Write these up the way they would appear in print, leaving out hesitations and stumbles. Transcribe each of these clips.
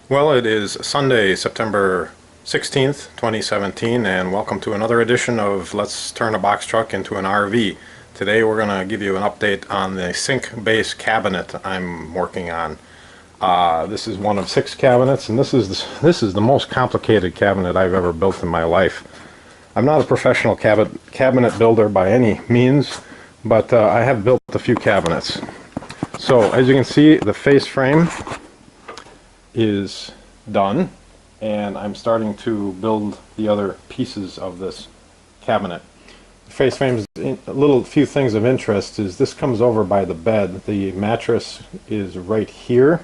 Well, it is Sunday, September 16th, 2017, and welcome to another edition of Let's Turn a Box Truck into an RV. Today we're going to give you an update on the sink base cabinet I'm working on. This is one of 6 cabinets, and this is the most complicated cabinet I've ever built in my life. I'm not a professional cabinet builder by any means, but I have built a few cabinets. So as you can see, the face frame is done, and I'm starting to build the other pieces of this cabinet. The face frame's few things of interest is this comes over by the bed. The mattress is right here,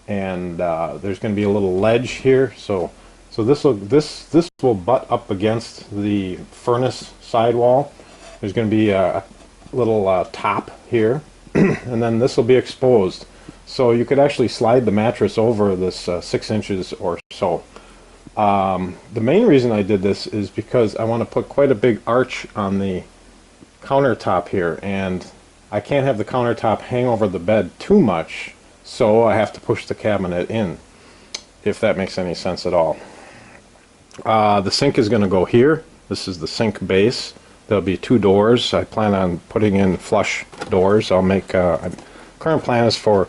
and there's going to be a little ledge here, so this will butt up against the furnace sidewall. There's going to be a little top here, and then this will be exposed. So you could actually slide the mattress over this 6 inches or so. The main reason I did this is because I want to put quite a big arch on the countertop here, and I can't have the countertop hang over the bed too much, so I have to push the cabinet in, if that makes any sense at all. The sink is going to go here. This is the sink base. There'll be 2 doors. I plan on putting in flush doors. I'll make current plan is for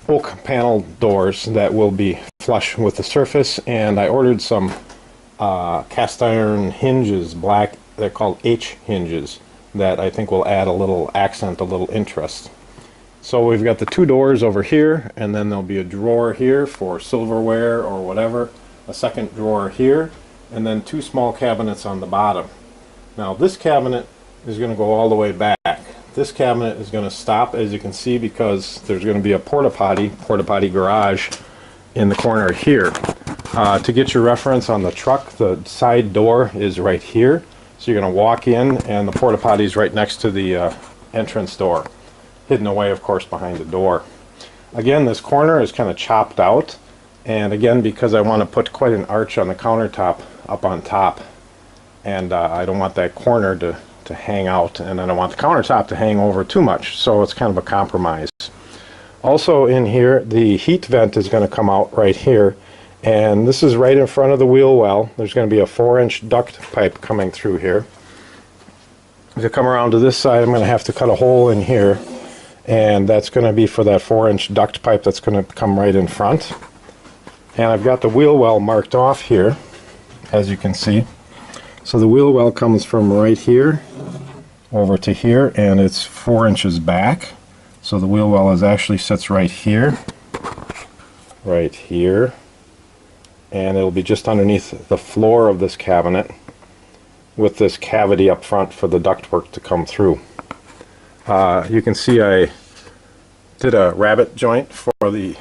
oak panel doors that will be flush with the surface, and I ordered some cast iron hinges, black, they're called H hinges, that I think will add a little accent, a little interest. So we've got the 2 doors over here, and then there'll be a drawer here for silverware or whatever, a second drawer here, and then 2 small cabinets on the bottom. Now this cabinet is going to go all the way back. This cabinet is going to stop, as you can see, because there's going to be a porta potty garage in the corner here. To get your reference on the truck, the side door is right here. So you're going to walk in, and the porta potty is right next to the entrance door, hidden away, of course, behind the door. Again, this corner is kind of chopped out, and again, because I want to put quite an arch on the countertop up on top, and I don't want that corner to hang out, and I don't want the countertop to hang over too much, so it's kind of a compromise. Also in here, the heat vent is going to come out right here, and this is right in front of the wheel well. There's going to be a 4-inch duct pipe coming through here. To come around to this side, I'm going to have to cut a hole in here, and that's going to be for that 4-inch duct pipe that's going to come right in front. And I've got the wheel well marked off here, as you can see. So the wheel well comes from right here over to here, and it's 4 inches back. So the wheel well actually sits right here, and it'll be just underneath the floor of this cabinet, with this cavity up front for the ductwork to come through. You can see I did a rabbet joint for the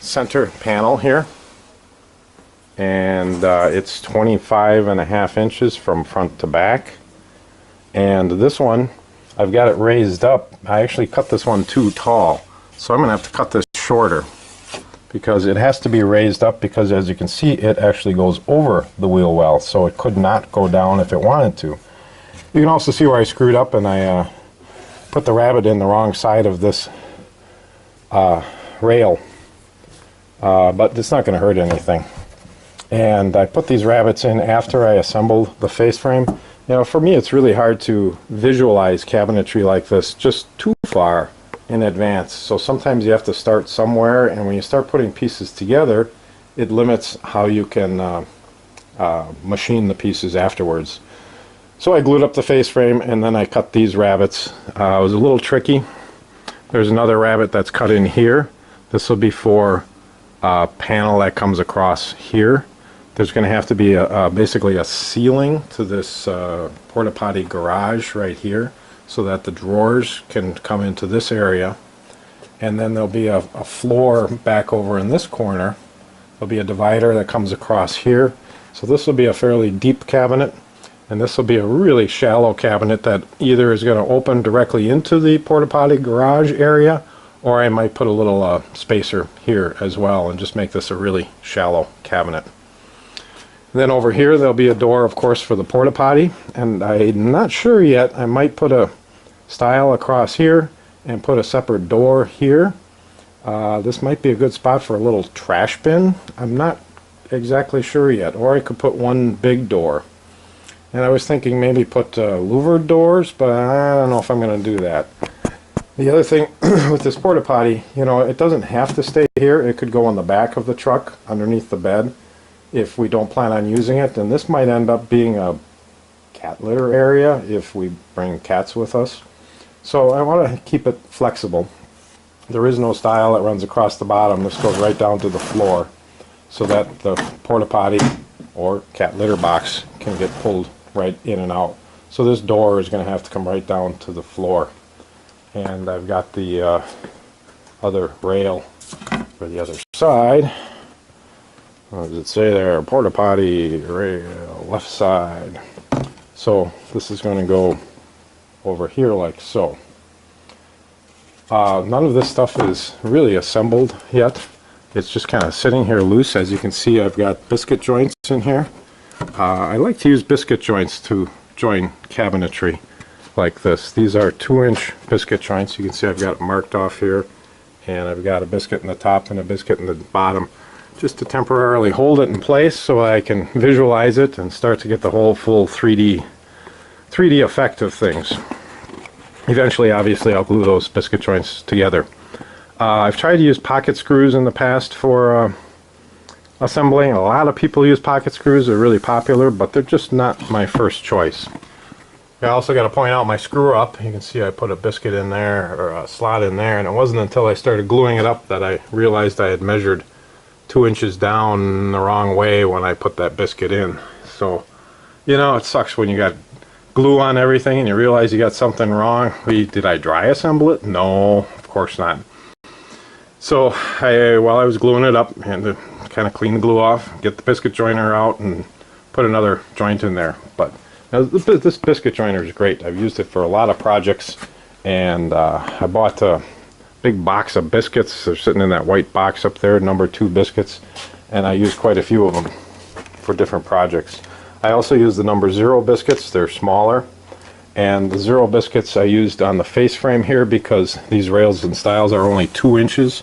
center panel here, and it's 25.5 inches from front to back. And this one, I've got it raised up. I actually cut this one too tall, so I'm going to have to cut this shorter, because it has to be raised up, because as you can see, it actually goes over the wheel well, so it could not go down if it wanted to. You can also see where I screwed up, and I put the rabbet in the wrong side of this rail, but it's not going to hurt anything. And I put these rabbets in after I assembled the face frame. You know, for me it's really hard to visualize cabinetry like this just too far in advance. So sometimes you have to start somewhere, and when you start putting pieces together, it limits how you can machine the pieces afterwards. So I glued up the face frame, and then I cut these rabbets. It was a little tricky. There's another rabbet that's cut in here. This will be for a panel that comes across here. There's going to have to be basically a ceiling to this porta potty garage right here, so that the drawers can come into this area. And then there'll be a floor back over in this corner. There'll be a divider that comes across here. So this will be a fairly deep cabinet, and this will be a really shallow cabinet that either is going to open directly into the porta potty garage area, or I might put a little spacer here as well and just make this a really shallow cabinet. Then over here there'll be a door, of course, for the porta potty, and I'm not sure yet. I might put a stile across here and put a separate door here. This might be a good spot for a little trash bin. I'm not exactly sure yet. Or I could put one big door. And I was thinking maybe put louvered doors, but I don't know if I'm going to do that. The other thing with this porta potty, you know, it doesn't have to stay here. It could go on the back of the truck underneath the bed if we don't plan on using it. And this might end up being a cat litter area if we bring cats with us. So I want to keep it flexible. There is no stile that runs across the bottom. This goes right down to the floor so that the porta potty or cat litter box can get pulled right in and out. So this door is going to have to come right down to the floor. And I've got the other rail for the other side. What does it say there? Porta potty rail, left side. So this is going to go over here like so. None of this stuff is really assembled yet. It's just kind of sitting here loose. As you can see, I've got biscuit joints in here. I like to use biscuit joints to join cabinetry like this. These are 2-inch biscuit joints. You can see I've got it marked off here, and I've got a biscuit in the top and a biscuit in the bottom, just to temporarily hold it in place so I can visualize it and start to get the whole full 3D effect of things. Eventually, obviously, I'll glue those biscuit joints together. I've tried to use pocket screws in the past for assembling. A lot of people use pocket screws. They're really popular, but they're just not my first choice. I also got to point out my screw up. You can see I put a biscuit in there, or a slot in there, and it wasn't until I started gluing it up that I realized I had measured 2 inches down the wrong way when I put that biscuit in. So, you know, it sucks when you got glue on everything and you realize you got something wrong. Did I dry assemble it? No, of course not. So while I was gluing it up, I had to kind of clean the glue off, get the biscuit joiner out, and put another joint in there. But this biscuit joiner is great. I've used it for a lot of projects, and I bought a big box of biscuits. They're sitting in that white box up there, number 2 biscuits, and I used quite a few of them for different projects. I also use the number 0 biscuits. They're smaller, and the 0 biscuits I used on the face frame here because these rails and stiles are only 2 inches,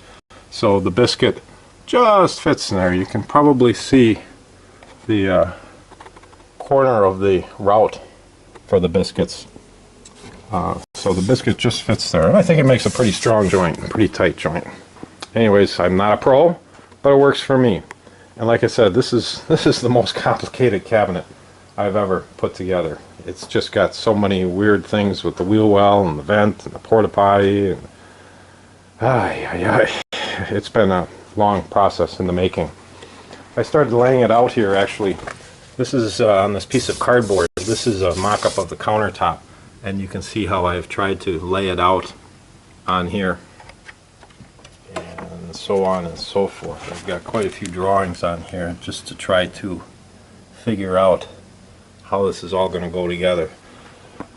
so the biscuit just fits in there. You can probably see the corner of the route for the biscuits. So the biscuit just fits there, and I think it makes a pretty strong joint, a pretty tight joint. Anyways, I'm not a pro, but it works for me. And like I said, this is the most complicated cabinet I've ever put together. It's just got so many weird things with the wheel well and the vent and the porta potty, and it's been a long process in the making. I started laying it out here actually. This is on this piece of cardboard. This is a mock-up of the countertop, and you can see how I've tried to lay it out on here, and so on and so forth. I've got quite a few drawings on here just to try to figure out how this is all going to go together,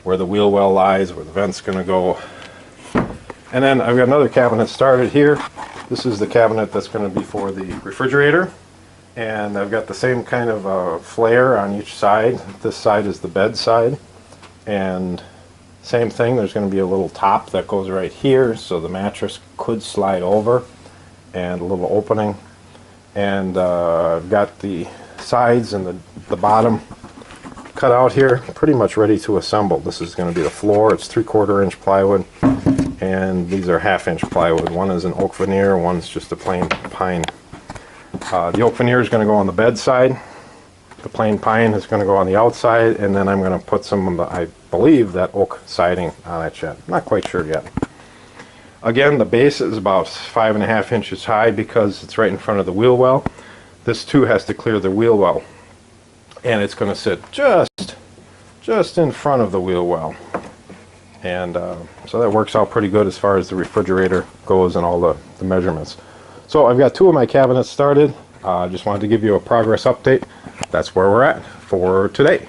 where the wheel well lies, where the vent's going to go. And then I've got another cabinet started here. This is the cabinet that's going to be for the refrigerator, and I've got the same kind of flare on each side. This side is the bed side, and same thing, there's going to be a little top that goes right here so the mattress could slide over, and a little opening. And I've got the sides and the bottom cut out here, pretty much ready to assemble. This is going to be the floor. It's 3/4 inch plywood, and these are 1/2 inch plywood. One is an oak veneer, one's just a plain pine. The oak veneer is going to go on the bed side. The plain pine is going to go on the outside, and then I'm going to put some of the, I believe, that oak siding on that shed. I'm not quite sure yet. Again, the base is about 5.5 inches high because it's right in front of the wheel well. This too has to clear the wheel well, and it's going to sit just in front of the wheel well. And so that works out pretty good as far as the refrigerator goes and all the measurements. So I've got 2 of my cabinets started. Just wanted to give you a progress update. That's where we're at for today.